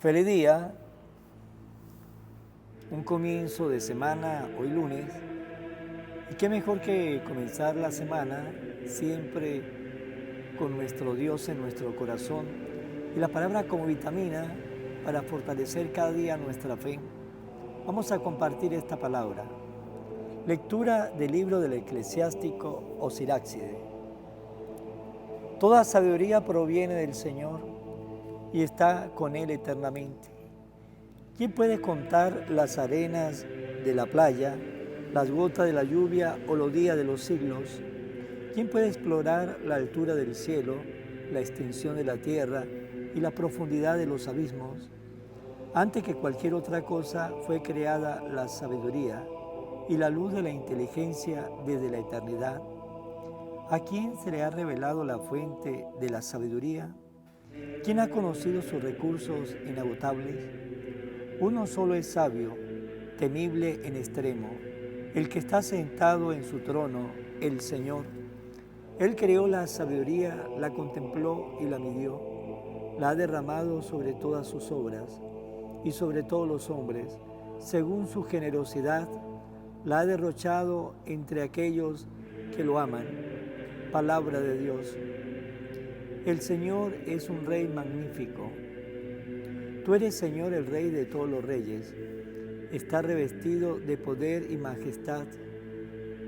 Feliz día, un comienzo de semana, hoy lunes, y qué mejor que comenzar la semana siempre con nuestro Dios en nuestro corazón y la palabra como vitamina para fortalecer cada día nuestra fe. Vamos a compartir esta palabra. Lectura del libro del eclesiástico o Sirácide. Toda sabiduría proviene del Señor y está con Él eternamente. ¿Quién puede contar las arenas de la playa, las gotas de la lluvia o los días de los siglos? ¿Quién puede explorar la altura del cielo, la extensión de la tierra y la profundidad de los abismos? Antes que cualquier otra cosa fue creada la sabiduría y la luz de la inteligencia desde la eternidad. ¿A quién se le ha revelado la fuente de la sabiduría? ¿Quién ha conocido sus recursos inagotables? Uno solo es sabio, temible en extremo, el que está sentado en su trono, el Señor. Él creó la sabiduría, la contempló y la midió. La ha derramado sobre todas sus obras y sobre todos los hombres, según su generosidad, la ha derrochado entre aquellos que lo aman. Palabra de Dios. El Señor es un Rey magnífico. Tú eres, Señor, el Rey de todos los reyes. Estás revestido de poder y majestad.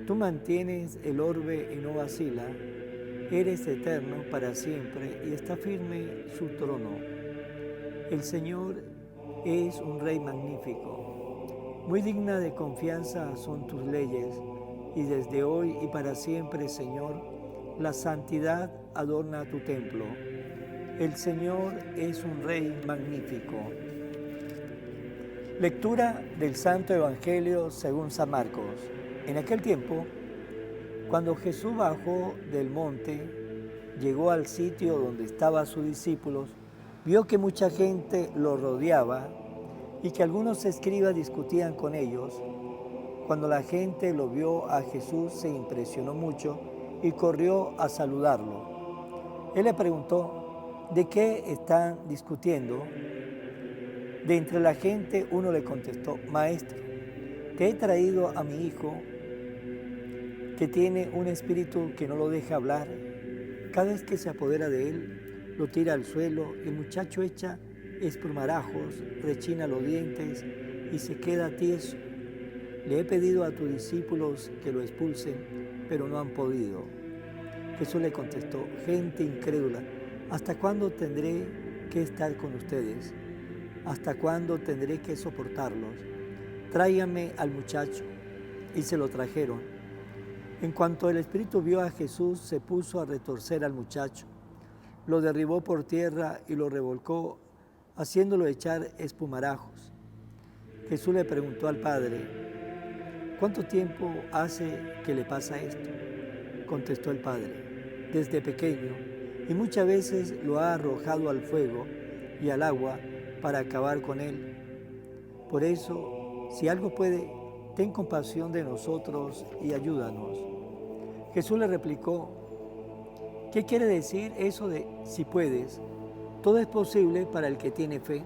Tú mantienes el orbe y no vacila. Eres eterno para siempre y está firme su trono. El Señor es un Rey magnífico. Muy digna de confianza son tus leyes, y desde hoy y para siempre, Señor, la santidad adorna tu templo. El Señor es un Rey magnífico. Lectura del Santo Evangelio según San Marcos. En aquel tiempo, cuando Jesús bajó del monte, llegó al sitio donde estaban sus discípulos, vio que mucha gente lo rodeaba y que algunos escribas discutían con ellos. Cuando la gente lo vio a Jesús, se impresionó mucho y corrió a saludarlo. Él le preguntó: ¿de qué están discutiendo? De entre la gente uno le contestó: Maestro, te he traído a mi hijo que tiene un espíritu que no lo deja hablar. Cada vez que se apodera de él, lo tira al suelo y el muchacho echa espumarajos, rechina los dientes y se queda tieso. Le he pedido a tus discípulos que lo expulsen, pero no han podido. Jesús le contestó: gente incrédula, ¿hasta cuándo tendré que estar con ustedes? ¿Hasta cuándo tendré que soportarlos? Tráiganme al muchacho. Y se lo trajeron. En cuanto el espíritu vio a Jesús, se puso a retorcer al muchacho. Lo derribó por tierra y lo revolcó, haciéndolo echar espumarajos. Jesús le preguntó al padre: ¿cuánto tiempo hace que le pasa esto? Contestó el padre: desde pequeño, y muchas veces lo ha arrojado al fuego y al agua para acabar con él. Por eso, si algo puede, ten compasión de nosotros y ayúdanos. Jesús le replicó: ¿qué quiere decir eso de si puedes? Todo es posible para el que tiene fe.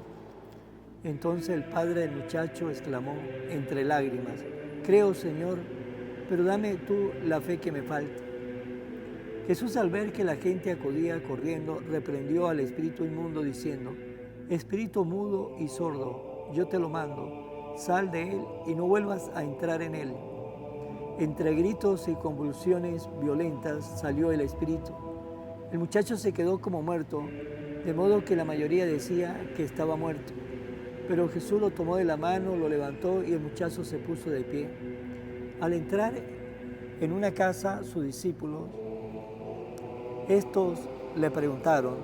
Entonces el padre del muchacho exclamó entre lágrimas: creo, Señor, pero dame tú la fe que me falta. Jesús, al ver que la gente acudía corriendo, reprendió al espíritu inmundo diciendo: espíritu mudo y sordo, yo te lo mando, sal de él y no vuelvas a entrar en él. Entre gritos y convulsiones violentas salió el espíritu. El muchacho se quedó como muerto, de modo que la mayoría decía que estaba muerto. Pero Jesús lo tomó de la mano, lo levantó y el muchacho se puso de pie. Al entrar en una casa, sus discípulos, estos le preguntaron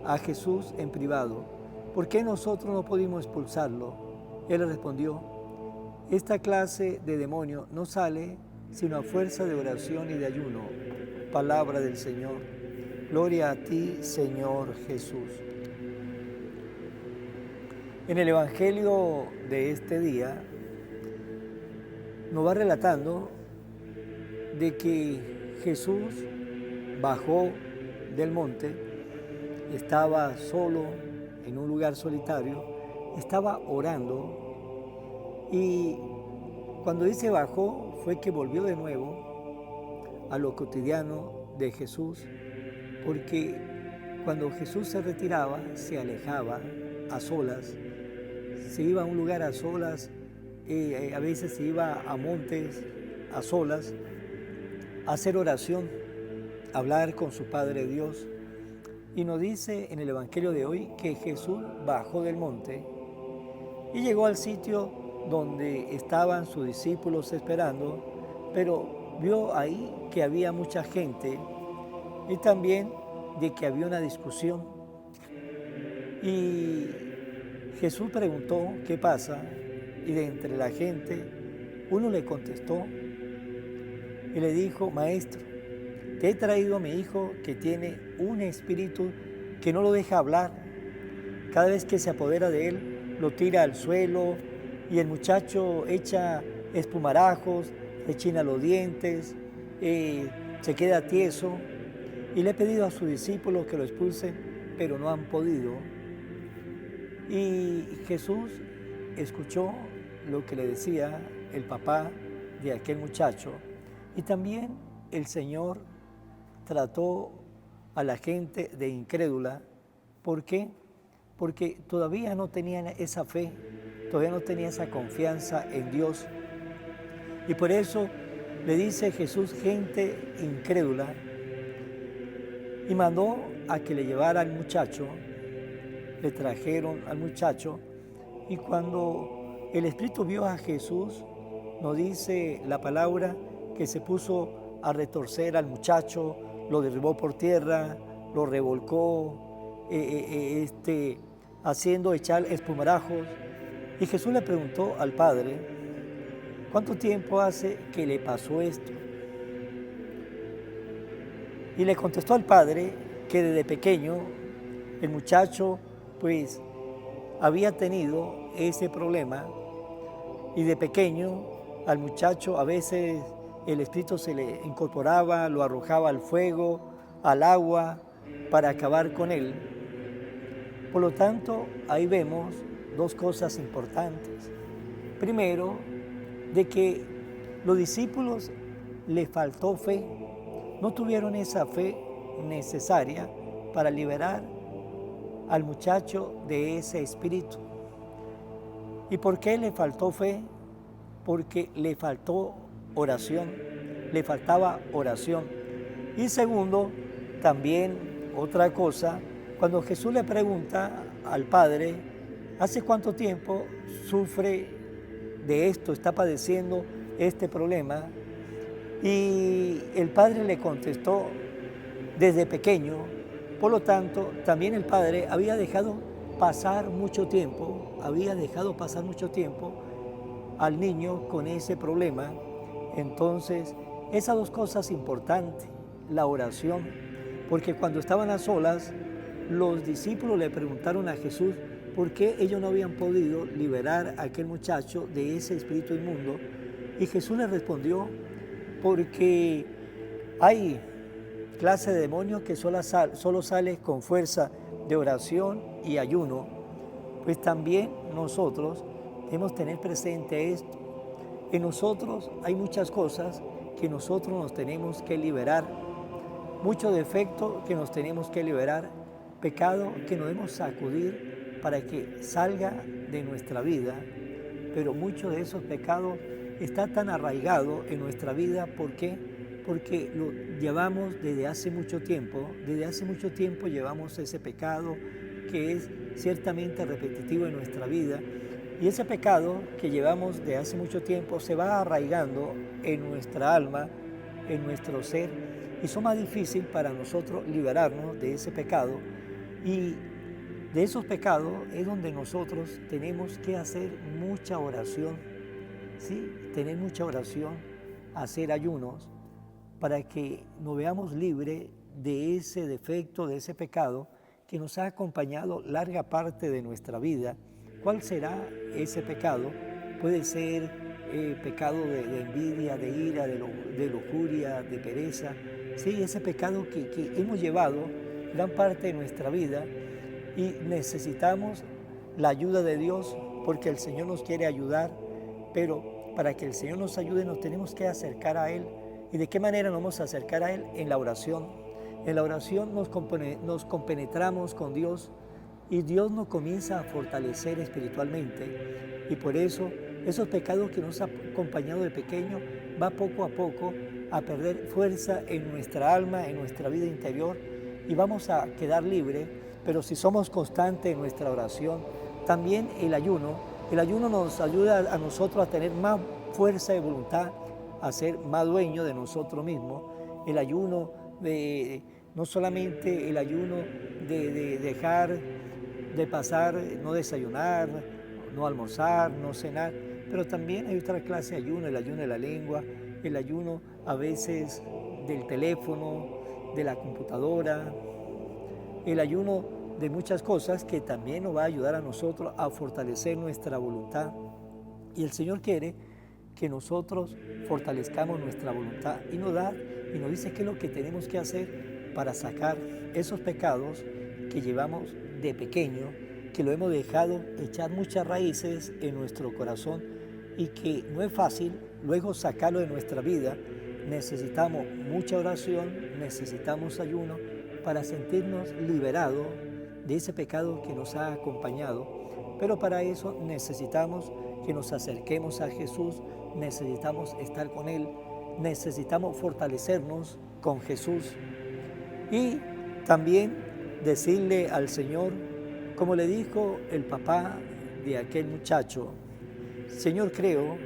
a Jesús en privado: ¿por qué nosotros no pudimos expulsarlo? Él les respondió: esta clase de demonio no sale sino a fuerza de oración y de ayuno. Palabra del Señor. Gloria a ti, Señor Jesús. En el Evangelio de este día nos va relatando de que Jesús bajó del monte, estaba solo en un lugar solitario, estaba orando y cuando él se bajó fue que volvió de nuevo a lo cotidiano de Jesús, porque cuando Jesús se retiraba, se alejaba a solas, se iba a un lugar a solas, a veces se iba a montes a solas, a hacer oración, a hablar con su Padre Dios. Y nos dice en el Evangelio de hoy que Jesús bajó del monte y llegó al sitio donde estaban sus discípulos esperando, pero vio ahí que había mucha gente y también de que había una discusión. Y Jesús preguntó qué pasa y de entre la gente uno le contestó y le dijo: Maestro, te he traído a mi hijo que tiene un espíritu que no lo deja hablar. Cada vez que se apodera de él, lo tira al suelo y el muchacho echa espumarajos, rechina los dientes, se queda tieso. Y le he pedido a sus discípulos que lo expulsen, pero no han podido. Y Jesús escuchó lo que le decía el papá de aquel muchacho y también el Señor trató a la gente de incrédula. ¿Por qué? Porque todavía no tenían esa fe, todavía no tenían esa confianza en Dios. Y por eso le dice Jesús gente incrédula y mandó a que le llevara al muchacho. Le trajeron al muchacho y cuando el Espíritu vio a Jesús, nos dice la palabra que se puso a retorcer al muchacho, lo derribó por tierra, lo revolcó, haciendo echar espumarajos. Y Jesús le preguntó al Padre: ¿cuánto tiempo hace que le pasó esto? Y le contestó al Padre que desde pequeño el muchacho pues había tenido ese problema y de pequeño al muchacho a veces el espíritu se le incorporaba, lo arrojaba al fuego, al agua, para acabar con él. Por lo tanto, ahí vemos dos cosas importantes. Primero, de que los discípulos les faltó fe, no tuvieron esa fe necesaria para liberar al muchacho de ese espíritu. ¿Y por qué le faltó fe? Porque le faltó oración, le faltaba oración. Y segundo, también otra cosa, cuando Jesús le pregunta al Padre: ¿hace cuánto tiempo sufre de esto, está padeciendo este problema? Y el Padre le contestó: desde pequeño. Por lo tanto, también el Padre había dejado pasar mucho tiempo al niño con ese problema. Entonces, esas dos cosas importantes, la oración, porque cuando estaban a solas, los discípulos le preguntaron a Jesús por qué ellos no habían podido liberar a aquel muchacho de ese espíritu inmundo. Y Jesús les respondió: porque hay clase de demonio que solo sale con fuerza de oración y ayuno. Pues también nosotros debemos tener presente esto. En nosotros hay muchas cosas que nosotros nos tenemos que liberar, mucho defecto que nos tenemos que liberar, pecado que nos debemos sacudir para que salga de nuestra vida. Pero mucho de esos pecados está tan arraigado en nuestra vida. ¿Por qué? Porque lo llevamos desde hace mucho tiempo llevamos ese pecado que es ciertamente repetitivo en nuestra vida, y ese pecado que llevamos de hace mucho tiempo se va arraigando en nuestra alma, en nuestro ser, y es más difícil para nosotros liberarnos de ese pecado. Y de esos pecados es donde nosotros tenemos que hacer mucha oración, ¿sí? Tener mucha oración, hacer ayunos, para que nos veamos libres de ese defecto, de ese pecado que nos ha acompañado larga parte de nuestra vida. ¿Cuál será ese pecado? Puede ser pecado de envidia, de ira, de lujuria, de pereza. Sí, ese pecado que hemos llevado gran parte de nuestra vida y necesitamos la ayuda de Dios porque el Señor nos quiere ayudar, pero para que el Señor nos ayude nos tenemos que acercar a Él. ¿Y de qué manera nos vamos a acercar a Él? En la oración. En la oración nos compenetramos con Dios y Dios nos comienza a fortalecer espiritualmente. Y por eso esos pecados que nos ha acompañado de pequeño va poco a poco a perder fuerza en nuestra alma, en nuestra vida interior, y vamos a quedar libres. Pero si somos constantes en nuestra oración, también el ayuno nos ayuda a nosotros a tener más fuerza de voluntad, a ser más dueños de nosotros mismos. El ayuno, no solamente el ayuno de dejar de pasar, no desayunar, no almorzar, no cenar, pero también hay otra clase de ayuno, el ayuno de la lengua, el ayuno a veces del teléfono, de la computadora, el ayuno de muchas cosas que también nos va a ayudar a nosotros a fortalecer nuestra voluntad. Y el Señor quiere que nosotros fortalezcamos nuestra voluntad y nos dice qué es lo que tenemos que hacer para sacar esos pecados que llevamos de pequeño, que lo hemos dejado echar muchas raíces en nuestro corazón y que no es fácil luego sacarlo de nuestra vida. Necesitamos mucha oración, necesitamos ayuno para sentirnos liberados de ese pecado que nos ha acompañado. Pero para eso necesitamos que nos acerquemos a Jesús, necesitamos estar con Él, necesitamos fortalecernos con Jesús y también decirle al Señor, como le dijo el papá de aquel muchacho: Señor, creo,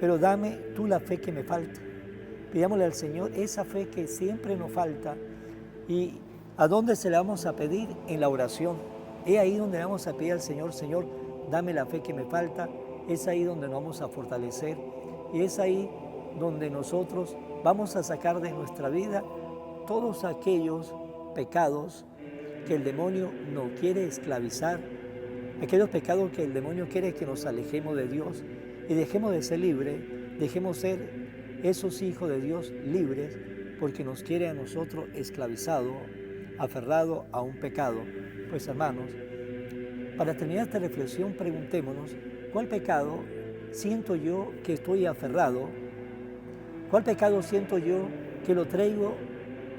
pero dame tú la fe que me falta. Pidámosle al Señor esa fe que siempre nos falta. ¿Y a dónde se la vamos a pedir? En la oración. Es ahí donde vamos a pedir al Señor: Señor, dame la fe que me falta. Es ahí donde nos vamos a fortalecer. Y es ahí donde nosotros vamos a sacar de nuestra vida todos aquellos pecados que el demonio nos quiere esclavizar, aquellos pecados que el demonio quiere que nos alejemos de Dios y dejemos de ser libres, dejemos ser esos hijos de Dios libres, porque nos quiere a nosotros esclavizados, aferrados a un pecado. Pues hermanos, para terminar esta reflexión, preguntémonos: ¿cuál pecado siento yo que estoy aferrado? ¿Cuál pecado siento yo que lo traigo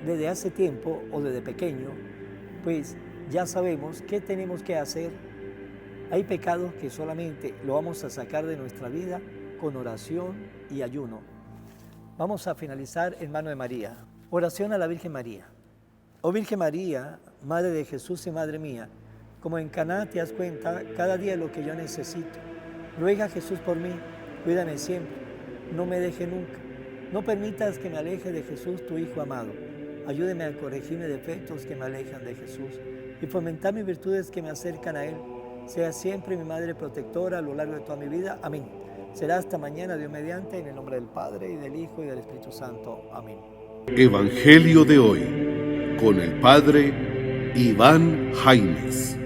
desde hace tiempo o desde pequeño? Pues ya sabemos qué tenemos que hacer. Hay pecados que solamente lo vamos a sacar de nuestra vida con oración y ayuno. Vamos a finalizar en mano de María. Oración a la Virgen María. Oh Virgen María, Madre de Jesús y Madre mía, como en Caná te das cuenta cada día lo que yo necesito. Ruega a Jesús por mí, cuídame siempre, no me deje nunca. No permitas que me aleje de Jesús, tu Hijo amado. Ayúdeme a corregir mis defectos que me alejan de Jesús y fomentar mis virtudes que me acercan a Él. Sea siempre mi Madre protectora a lo largo de toda mi vida. Amén. Será hasta mañana, Dios mediante, en el nombre del Padre, y del Hijo, y del Espíritu Santo. Amén. Evangelio de hoy, con el Padre Iván Jaimes.